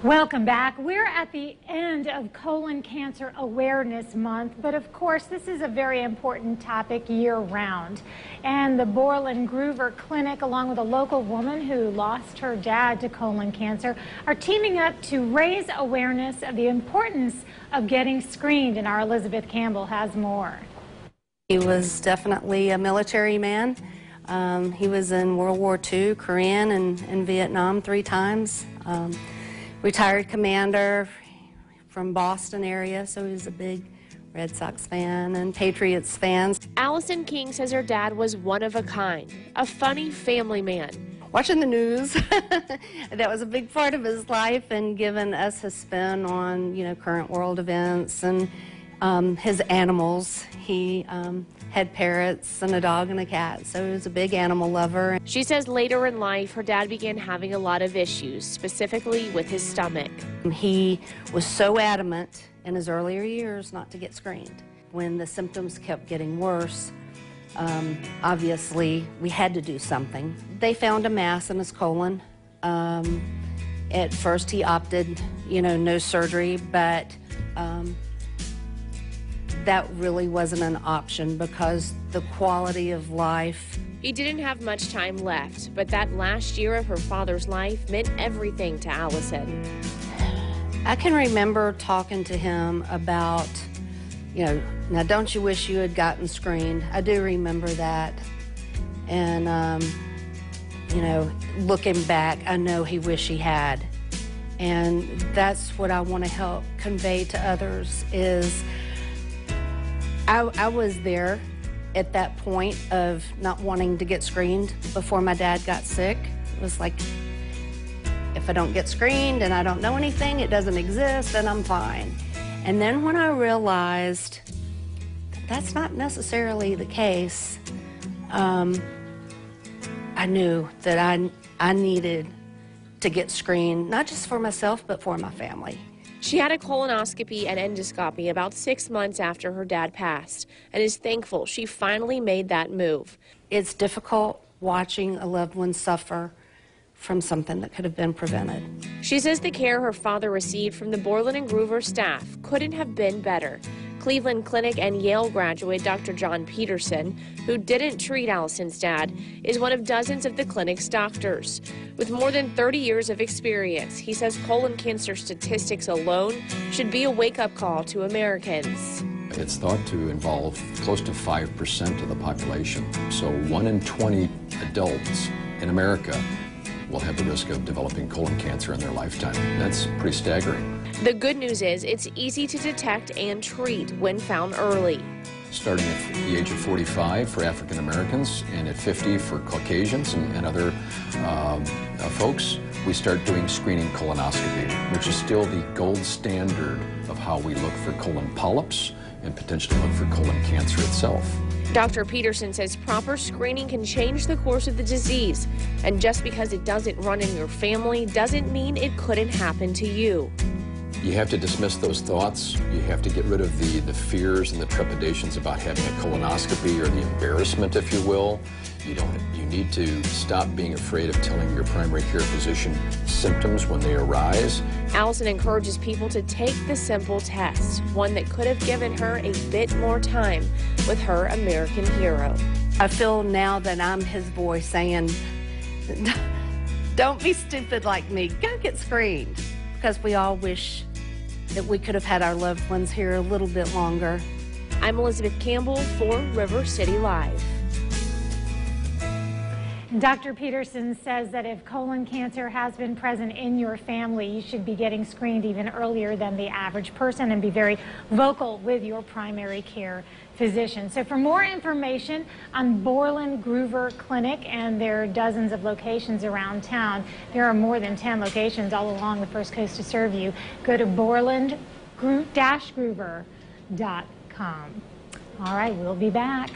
Welcome back. We're at the end of Colon Cancer Awareness Month, but of course this is a very important topic year-round. And the Borland-Groover Clinic, along with a local woman who lost her dad to colon cancer, are teaming up to raise awareness of the importance of getting screened, and our Elizabeth Campbell has more. He was definitely a military man. He was in World War II, Korean, and in Vietnam 3 times. Retired commander from Boston area, so he was a big Red Sox fan and Patriots fan. Allison King says her dad was one of a kind, a funny family man. Watching the news, that was a big part of his life, and giving us his spin on, current world events and his animals. He had parrots and a dog and a cat, so he was a big animal lover. She says later in life, her dad began having a lot of issues, specifically with his stomach. He was so adamant in his earlier years not to get screened. When the symptoms kept getting worse, obviously we had to do something. They found a mass in his colon. At first he opted, no surgery, but that really wasn't an option because the quality of life. He didn't have much time left, but that last year of her father's life meant everything to Allison. I can remember talking to him about, now don't you wish you had gotten screened? I do remember that. And, looking back, I know he wished he had. And that's what I want to help convey to others is I was there at that point of not wanting to get screened before my dad got sick. It was like, if I don't get screened and I don't know anything, it doesn't exist, and I'm fine. And then when I realized that's not necessarily the case, I knew that I needed to get screened, not just for myself, but for my family. She had a colonoscopy and endoscopy about 6 months after her dad passed and is thankful she finally made that move. It's difficult watching a loved one suffer from something that could have been prevented. She says the care her father received from the Borland-Groover staff couldn't have been better. Cleveland Clinic and Yale graduate Dr. John Peterson, who didn't treat Allison's dad, is one of dozens of the clinic's doctors. With more than 30 years of experience, he says colon cancer statistics alone should be a wake-up call to Americans. It's thought to involve close to 5% of the population. So 1 in 20 adults in America will have the risk of developing colon cancer in their lifetime. That's pretty staggering. The good news is it's easy to detect and treat when found early. Starting at the age of 45 for African Americans and at 50 for Caucasians and other folks, we start doing screening colonoscopy, which is still the gold standard of how we look for colon polyps and potentially look for colon cancer itself. Dr. Peterson says proper screening can change the course of the disease, and just because it doesn't run in your family doesn't mean it couldn't happen to you. You have to dismiss those thoughts. You have to get rid of the fears and the trepidations about having a colonoscopy, or the embarrassment, if you will. You need to stop being afraid of telling your primary care physician symptoms when they arise. Allison encourages people to take the simple test, one that could have given her a bit more time with her American hero. I feel now that I'm his voice saying, don't be stupid like me, go get screened. Because we all wish that we could have had our loved ones here a little bit longer. I'm Elizabeth Campbell for River City Live. Dr. Peterson says that if colon cancer has been present in your family, you should be getting screened even earlier than the average person, and be very vocal with your primary care physician. So for more information on Borland-Groover Clinic and their dozens of locations around town, there are more than 10 locations all along the First Coast to serve you. Go to borland-groover.com. All right, we'll be back.